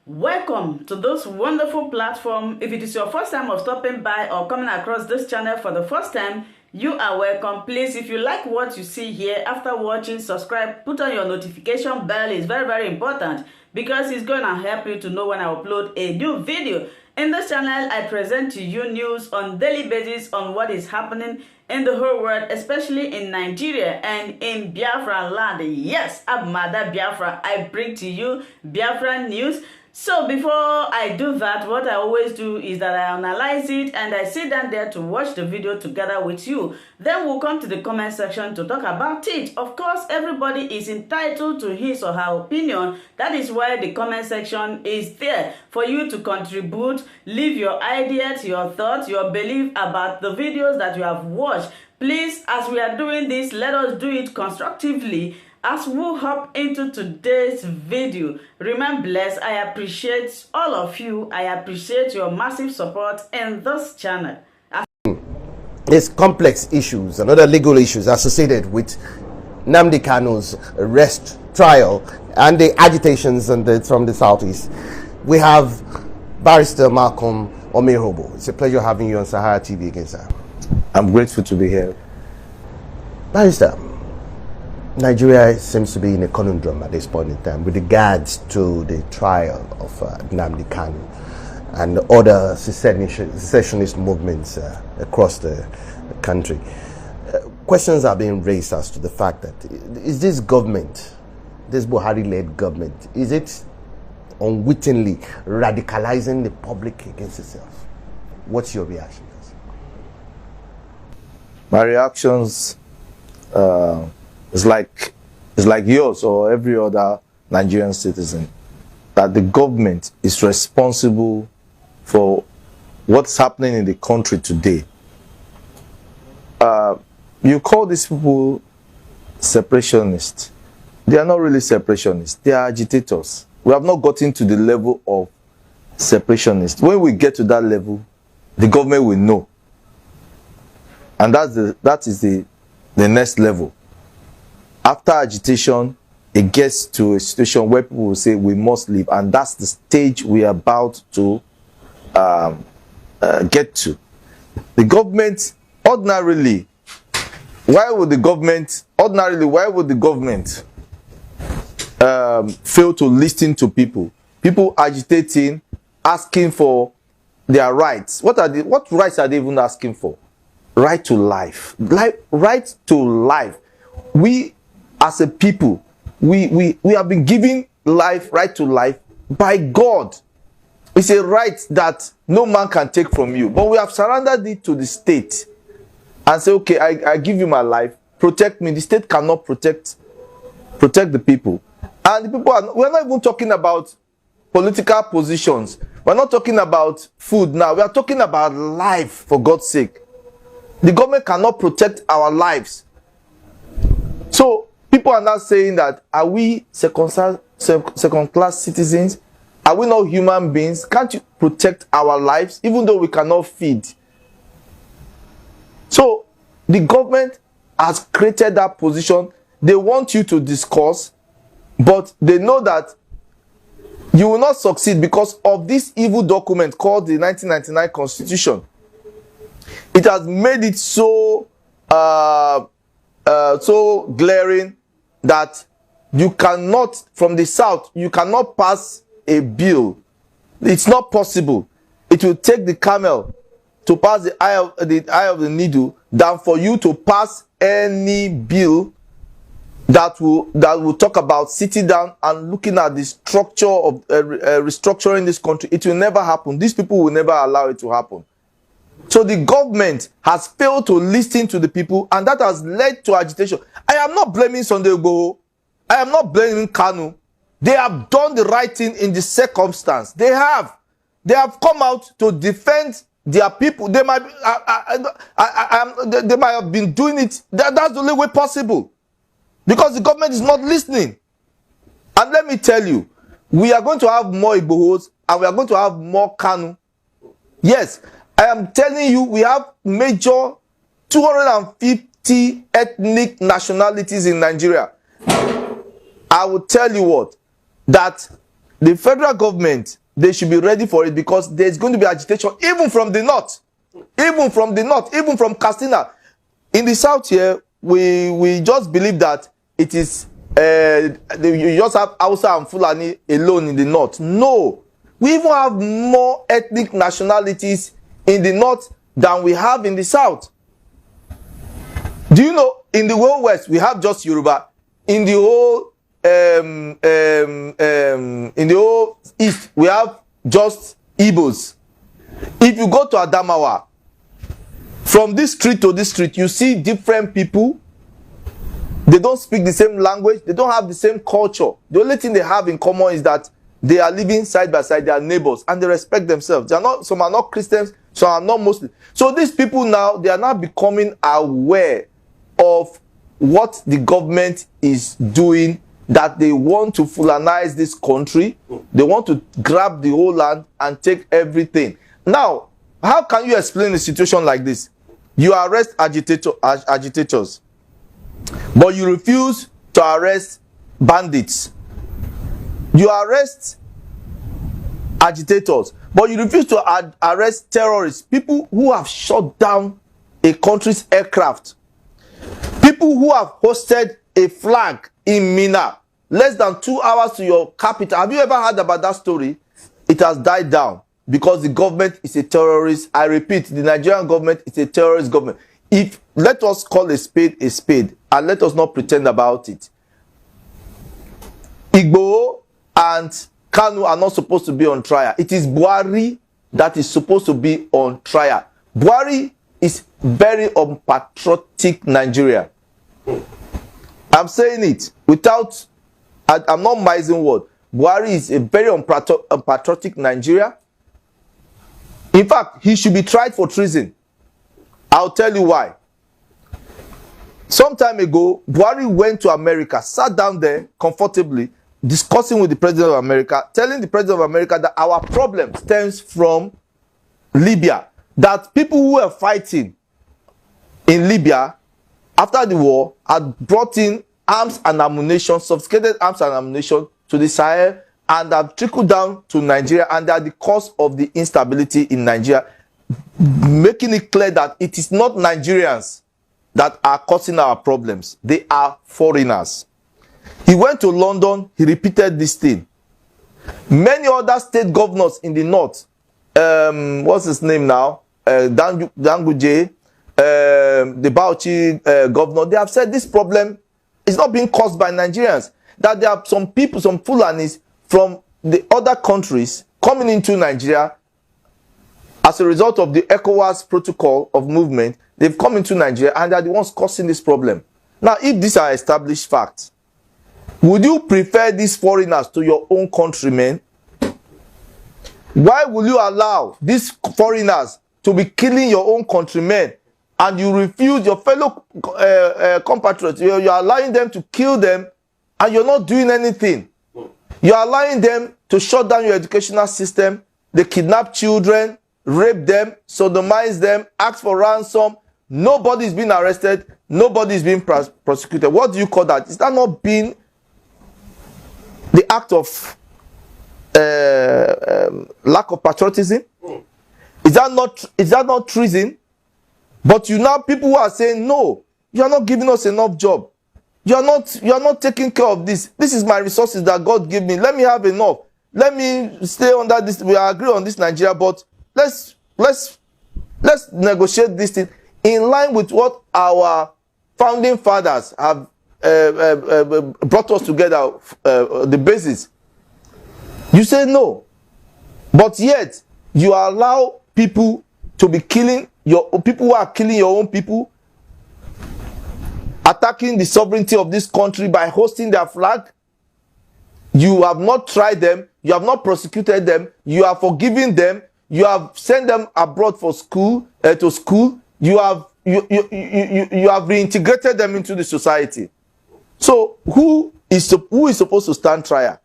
Welcome to this wonderful platform. If it is your first time of stopping by or coming across this channel for the first time, you are welcome. Please, if you like what you see here, after watching, subscribe, put on your notification bell. It's very important because it's going to help you to know when I upload a new video. In this channel, I present to you news on daily basis on what is happening in the whole world, especially in Nigeria and in Biafra land. Yes, I'm Mother Biafra. I bring to you Biafra news. So before I do that, what I always do is that I analyze it and I sit down there to watch the video together with you. Then we'll come to the comment section to talk about it. Of course, everybody is entitled to his or her opinion. That is why the comment section is there for you to contribute, leave your ideas, your thoughts, your belief about the videos that you have watched. Please, as we are doing this, let us do it constructively. As we hop into today's video, remain blessed. I appreciate all of you. I appreciate your massive support in this channel. There's complex issues and other legal issues associated with Nnamdi Kanu's arrest trial and the agitations from the southeast. We have Barrister Malcolm Omehobo. It's a pleasure having you on Sahara TV again, sir. I'm grateful to be here. Barrister, Nigeria seems to be in a conundrum at this point in time with regards to the trial of Nnamdi Kanu and other secessionist movements across the country. Questions are being raised as to the fact that is this government, this Buhari-led government, is it unwittingly radicalizing the public against itself? What's your reaction? My reactions is like yours or every other Nigerian citizen, that the government is responsible for what's happening in the country today. You call these people separationists. They are not really separationists. They are agitators. We have not gotten to the level of separationists. When we get to that level, the government will know. And that is the next level. After agitation, it gets to a situation where people will say we must leave, and that's the stage we are about to get to. The government ordinarily, why would the government fail to listen to people? People agitating, asking for their rights. What rights are they even asking for? Right to life. Right to life. We as a people, we have been given life, right to life, by God. It's a right that no man can take from you. But we have surrendered it to the state and say, okay, I give you my life, protect me. The state cannot protect the people. And the people we're not even talking about political positions. We're not talking about food now. We are talking about life, for God's sake. The government cannot protect our lives. So people are now saying that, are we second-class citizens? Are we not human beings? Can't you protect our lives even though we cannot feed? So the government has created that position. They want you to discuss, but they know that you will not succeed because of this evil document called the 1999 Constitution. It has made it so so glaring that you cannot, from the south, you cannot pass a bill. It's not possible. It will take the camel to pass the eye of the needle than for you to pass any bill that will talk about sitting down and looking at the structure of restructuring this country. It will never happen. These people will never allow it to happen. So the government has failed to listen to the people, and that has led to agitation. I am not blaming Sunday Igboho. I am not blaming Kanu. They have done the right thing in the circumstance. They have come out to defend their people. They might have been doing it. That's the only way possible, because the government is not listening. And let me tell you, we are going to have more Igbohos and we are going to have more Kanu. Yes. I am telling you, we have major 250 ethnic nationalities in Nigeria. I will tell you what, that the federal government, they should be ready for it, because there's going to be agitation even from the north, even from Katsina. In the south here, we just believe that it is you just have Hausa and Fulani alone in the north. No, we even have more ethnic nationalities in the north than we have in the south. Do you know, in the whole west we have just Yoruba. In the whole in the whole east we have just Igbos. If you go to Adamawa, from this street to this street, you see different people. They don't speak the same language, they don't have the same culture. The only thing they have in common is that they are living side by side, they are neighbors, and they respect themselves. They are not, some are not Christians, some are not Muslims. So these people now, they are now becoming aware of what the government is doing, that they want to Fulanize this country. They want to grab the whole land and take everything. Now, how can you explain a situation like this? You arrest agitators, but you refuse to arrest bandits. You arrest agitators, but you refuse to arrest terrorists, people who have shot down a country's aircraft, people who have hosted a flag in Minna, less than 2 hours to your capital. Have you ever heard about that story? It has died down because the government is a terrorist. I repeat, the Nigerian government is a terrorist government. If, let us call a spade, and let us not pretend about it. Igboho and Kanu are not supposed to be on trial. It is Buhari that is supposed to be on trial. Buhari is very unpatriotic Nigeria. I'm saying it without, I'm not mising word. Buhari is a very unpatriotic Nigeria. In fact, he should be tried for treason. I'll tell you why. Some time ago, Buhari went to America, sat down there comfortably, discussing with the President of America, telling the President of America that our problem stems from Libya. That people who were fighting in Libya after the war had brought in arms and ammunition, sophisticated arms and ammunition to the Sahel, and have trickled down to Nigeria, and they are the cause of the instability in Nigeria, making it clear that it is not Nigerians that are causing our problems. They are foreigners. He went to London, he repeated this thing. Many other state governors in the north, what's his name now? Danguje, the Bauchi governor, they have said this problem is not being caused by Nigerians. That there are some people, some Fulanis from the other countries coming into Nigeria as a result of the ECOWAS protocol of movement. They've come into Nigeria and they are the ones causing this problem. Now, if these are established facts, would you prefer these foreigners to your own countrymen? Why will you allow these foreigners to be killing your own countrymen, and you refuse your fellow compatriots? You're allowing them to kill them, and you're not doing anything. You're allowing them to shut down your educational system. They kidnap children, rape them, sodomize them, ask for ransom. Nobody is being arrested. Nobody is being prosecuted. What do you call that? Is that not being the act of lack of patriotism? Is that not treason? But you now, people who are saying, no, you are not giving us enough job. You are not taking care of this. This is my resources that God gave me. Let me have enough. Let me stay under this. We agree on this, Nigeria, but let's negotiate this thing in line with what our founding fathers have brought us together, the basis. You say no, but yet you allow people to be killing people who are killing your own people, attacking the sovereignty of this country by hosting their flag. You have not tried them, you have not prosecuted them, you have forgiven them, you have sent them abroad for school, to school, you have reintegrated them into the society. So who is supposed to stand trial?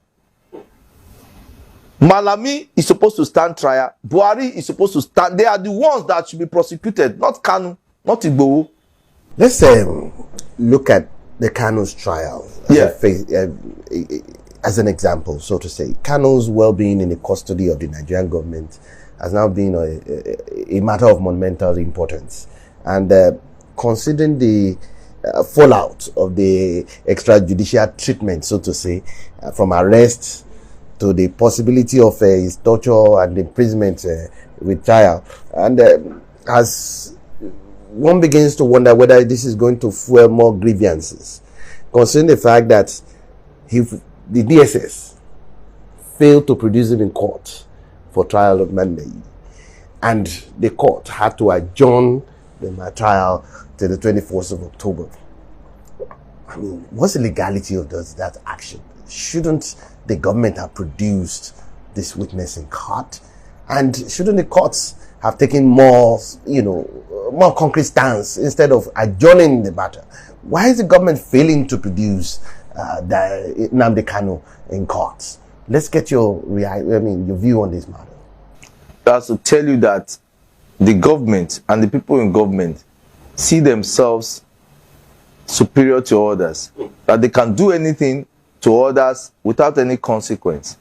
Malami is supposed to stand trial. Buhari is supposed to stand. They are the ones that should be prosecuted, not Kanu, not Igboho. Let's look at the Kanu's trial. Yeah. as an example, so to say, Kanu's well-being in the custody of the Nigerian government has now been a matter of monumental importance. And considering the fallout of the extrajudicial treatment, so to say, from arrest to the possibility of his torture and imprisonment with trial, and as one begins to wonder whether this is going to fuel more grievances, considering the fact that the DSS failed to produce him in court for trial of Monday, and the court had to adjourn the trial to the 24th of October. I mean, what's the legality of that action? Shouldn't the government have produced this witness in court? And shouldn't the courts have taken more concrete stance instead of adjourning the matter? Why is the government failing to produce the Nnamdi Kanu in courts? Let's get your view on this matter. That's to tell you that the government and the people in government see themselves superior to others, that they can do anything to others without any consequence.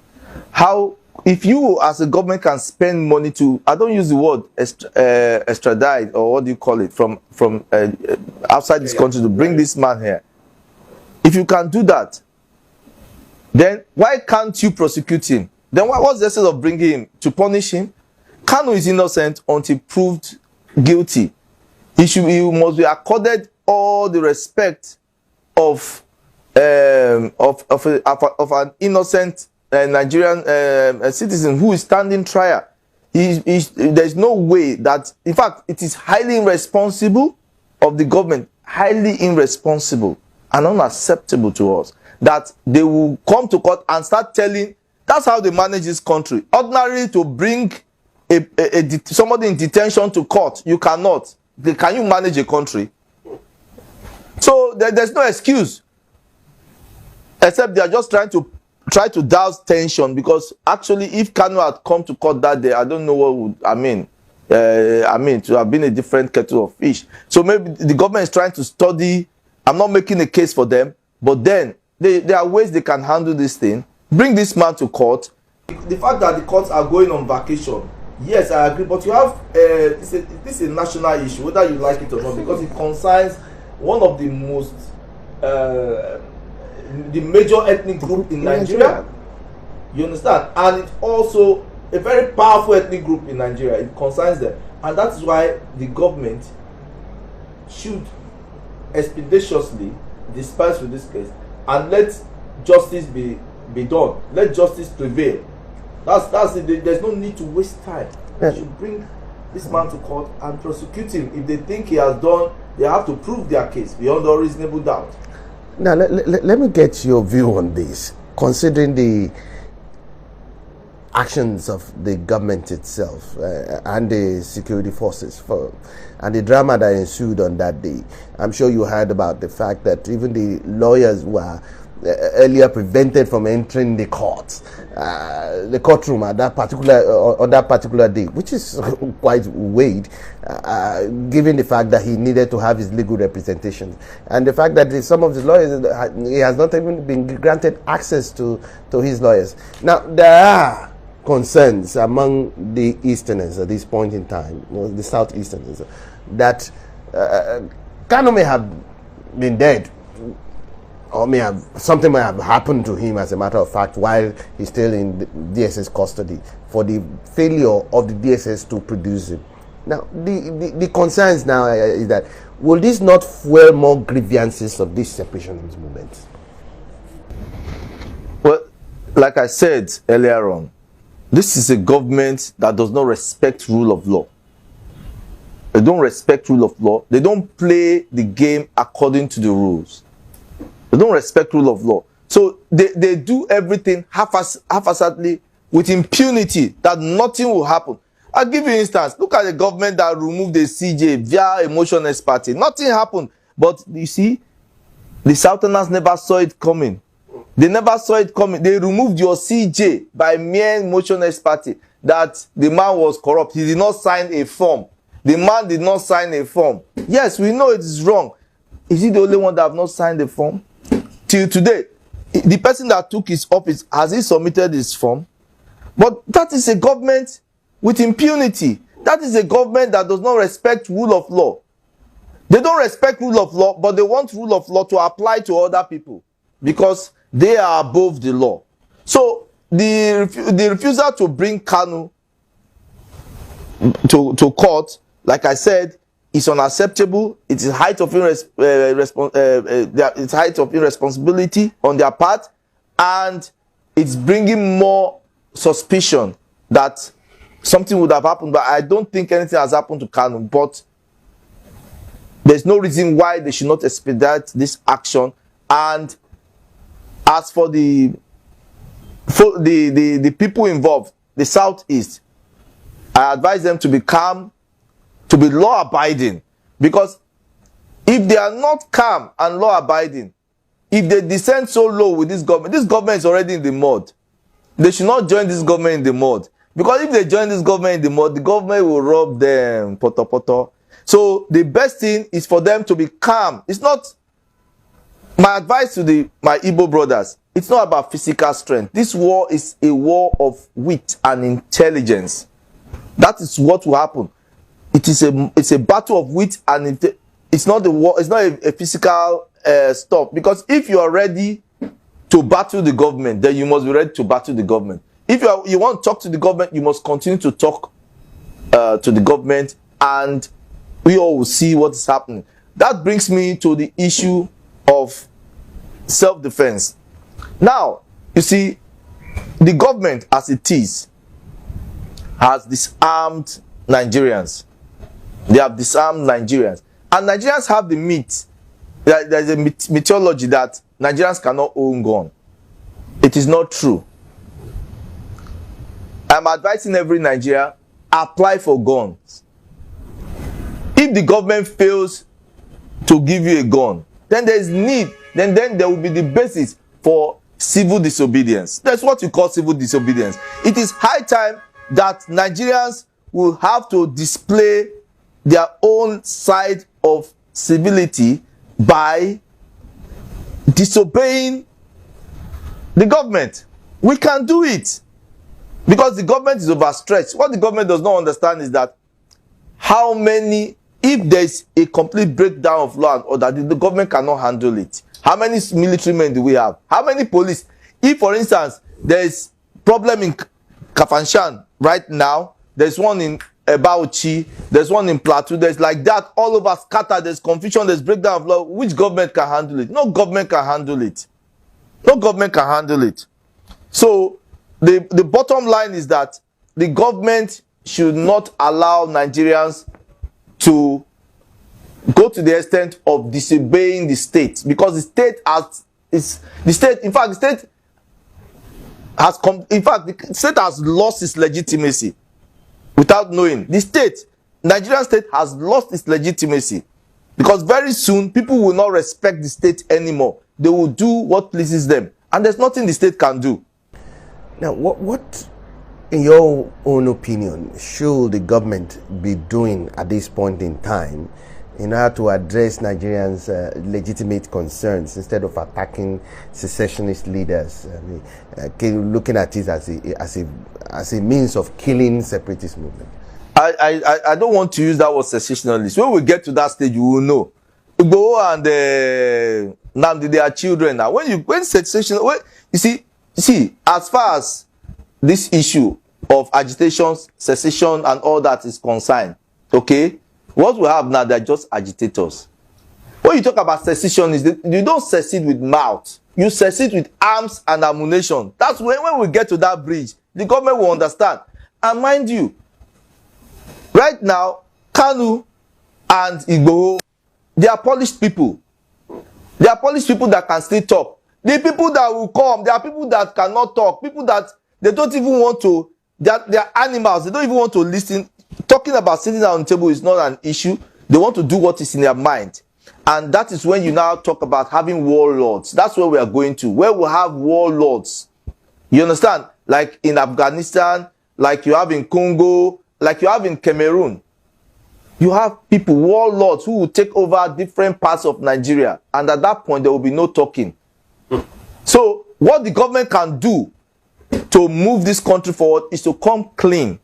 How, if you as a government can spend money to, I don't use the word extradite, or what do you call it, from outside this country to bring this man here, if you can do that, then why can't you prosecute him? Then what's the essence of bringing him? To punish him? Kanu is innocent until proved guilty. He must be accorded all the respect of an innocent Nigerian citizen who is standing trial. There's no way that, in fact, it is highly irresponsible of the government, highly irresponsible and unacceptable to us, that they will come to court and start telling, that's how they manage this country. Ordinarily, to bring somebody in detention to court, you cannot. Can you manage a country? So there's no excuse, except they are just try to douse tension, because actually, if Kanu had come to court that day, I don't know what would, to have been a different kettle of fish. So maybe the government is trying to study. I'm not making a case for them, but then there are ways they can handle this thing. Bring this man to court. The fact that the courts are going on vacation, yes, I agree, but you have this is a national issue, whether you like it or not, because it concerns one of the most the major ethnic group in Nigeria. You understand? And it's also a very powerful ethnic group in Nigeria. It concerns them, and that's why the government should expeditiously dispense with this case and let justice be done. Let justice prevail. That's it. There's no need to waste time. They should bring this man to court and prosecute him. If they think he has done, they have to prove their case beyond all reasonable doubt. Now, let me get your view on this, considering the actions of the government itself and the security forces and the drama that ensued on that day. I'm sure you heard about the fact that even the lawyers were earlier prevented from entering the courtroom at that particular day, which is quite weird, given the fact that he needed to have his legal representation, and the fact that some of the lawyers, he has not even been granted access to his lawyers. Now, there are concerns among the Easterners at this point in time, the Southeasterners, that Kanu may have been dead, or something may have happened to him, as a matter of fact, while he's still in the DSS custody, for the failure of the DSS to produce him. Now, the concerns now is that, will this not fuel more grievances of this separationist movement? Well, like I said earlier on, this is a government that does not respect rule of law. They don't respect rule of law. They don't play the game according to the rules. They don't respect rule of law. So they do everything half-assedly with impunity, that nothing will happen. I'll give you an instance. Look at the government that removed the CJ via a motion expertise. Nothing happened. But you see, the Southerners never saw it coming. They never saw it coming. They removed your CJ by mere motion expertise, that the man was corrupt. He did not sign a form. The man did not sign a form. Yes, we know it is wrong. Is he the only one that have not signed the form? Till today, the person that took his office, has he submitted his form? But that is a government with impunity. That is a government that does not respect rule of law. They don't respect rule of law, but they want rule of law to apply to other people because they are above the law. So the refusal to bring Kanu to court, like I said, is unacceptable. It is height of irresponsibility on their part, and it's bringing more suspicion that something would have happened. But I don't think anything has happened to Kanu. But there's no reason why they should not expedite this action. And as for the people involved, the Southeast, I advise them to be calm, to be law-abiding. Because if they are not calm and law-abiding, if they descend so low with this government is already in the mud. They should not join this government in the mud. Because if they join this government in the mud, the government will rob them, poto poto. So the best thing is for them to be calm. It's not, my advice to my Igbo brothers, it's not about physical strength. This war is a war of wit and intelligence. That is what will happen. It's a battle of wit and it's not a war. It's not a physical stuff. Because if you are ready to battle the government, then you must be ready to battle the government. If you want to talk to the government, you must continue to talk to the government, and we all will see what is happening. That brings me to the issue of self-defense. Now, you see, the government as it is has disarmed Nigerians. They have disarmed Nigerians. And Nigerians have the myth, there's a mythology that Nigerians cannot own gun. It is not true. I'm advising every Nigerian, apply for guns. If the government fails to give you a gun, then there is need, then there will be the basis for civil disobedience. That's what you call civil disobedience. It is high time that Nigerians will have to display their own side of civility by disobeying the government. We can do it because the government is overstretched. What the government does not understand is that if there's a complete breakdown of law and order, the government cannot handle it. How many military men do we have? How many police? If, for instance, there's problem in Kafanchan right now, there's one in Bauchi, there's one in Plateau, there's like that all over scattered, there's confusion, there's breakdown of law. Which government can handle it? No government can handle it. No government can handle it. So the bottom line is that the government should not allow Nigerians to go to the extent of disobeying the state, because the state has lost its legitimacy without knowing. Nigerian state has lost its legitimacy because very soon people will not respect the state anymore. They will do what pleases them, and there's nothing the state can do. Now, what in your own opinion should the government be doing at this point in time in order to address Nigerians' legitimate concerns instead of attacking secessionist leaders, looking at it as a means of killing separatist movement? I don't want to use that word secessionist. When we get to that stage, you will know. Igbo and Nnamdi, they are children now. You see, as far as this issue of agitation, secession, and all that is concerned, okay, what we have now, they're just agitators. When you talk about secession, you don't secede with mouth. You secede with arms and ammunition. That's when we get to that bridge, the government will understand. And mind you, right now, Kanu and Igbo, they are polished people. They are polished people that can still talk. The people that will come, there are people that cannot talk. People that they don't even want to, they are animals. They don't even want to listen. Talking about sitting down on the table is not an issue. They want to do what is in their mind. And that is when you now talk about having warlords. That's where we are going to, where we have warlords. You understand? Like in Afghanistan, like you have in Congo, like you have in Cameroon. You have people, warlords, who will take over different parts of Nigeria. And at that point, there will be no talking. So what the government can do to move this country forward is to come clean.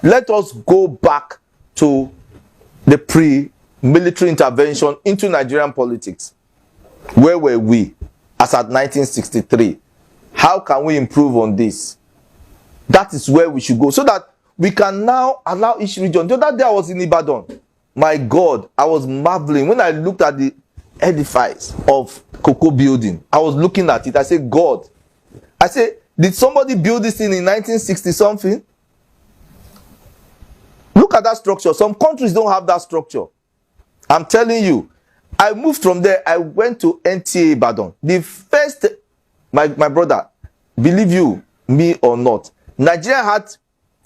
Let us go back to the pre-military intervention into Nigerian politics. Where were we as at 1963? How can we improve on this? That is where we should go, so that we can now allow each region. The other day I was in Ibadan. My God, I was marveling when I looked at the edifice of Cocoa building. I was looking at it. I said, God. I said, did somebody build this thing in 1960 something? Look at that structure. Some countries don't have that structure. I'm telling you. I moved from there. I went to NTA Ibadan. The first, my brother, believe you me or not, Nigeria had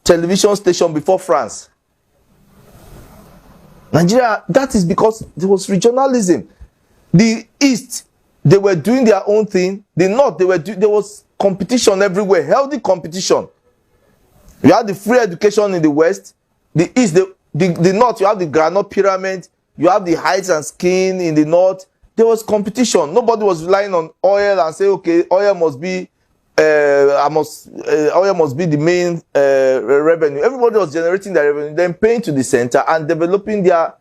television station before France. Nigeria, that is because there was regionalism. The East, they were doing their own thing. The North, there was competition everywhere, healthy competition. You had the free education in the West. The East, the North, you have the Granite Pyramid. You have the heights and skin in the North. There was competition. Nobody was relying on oil and say, okay, oil must be the main revenue. Everybody was generating their revenue, then paying to the center and developing their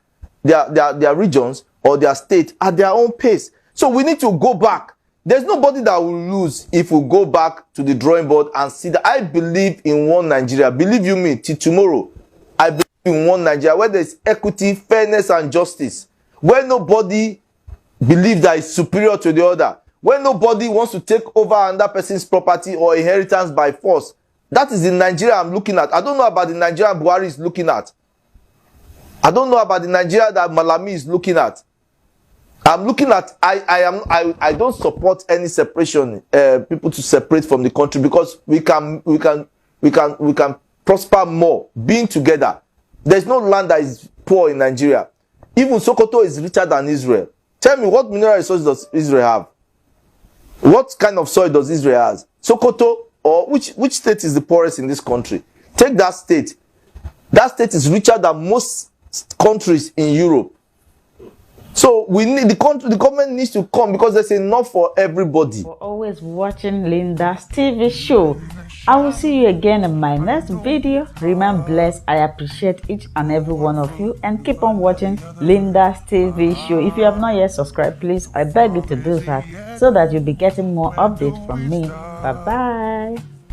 regions or their state at their own pace. So we need to go back. There's nobody that will lose if we go back to the drawing board and see that. I believe in one Nigeria. Believe you me, till tomorrow, I believe in one Nigeria where there's equity, fairness, and justice. Where nobody believes that is superior to the other. Where nobody wants to take over another person's property or inheritance by force. That is the Nigeria I'm looking at. I don't know about the Nigeria Buhari is looking at. I don't know about the Nigeria that Malami is looking at. I'm looking at, I don't support any separation, people to separate from the country, because we can prosper more being together. There's no land that is poor in Nigeria. Even Sokoto is richer than Israel. Tell me, what mineral resources does Israel have? What kind of soil does Israel have? Sokoto, or which state is the poorest in this country? Take that state. That state is richer than most countries in Europe. So we need the government needs to come, because there's enough for everybody. For always watching Linda's TV show. I will see you again in my next video. Remain blessed. I appreciate each and every one of you, and keep on watching Linda's TV show. If you have not yet subscribed, please, I beg you to do that, so that you'll be getting more updates from me. Bye bye.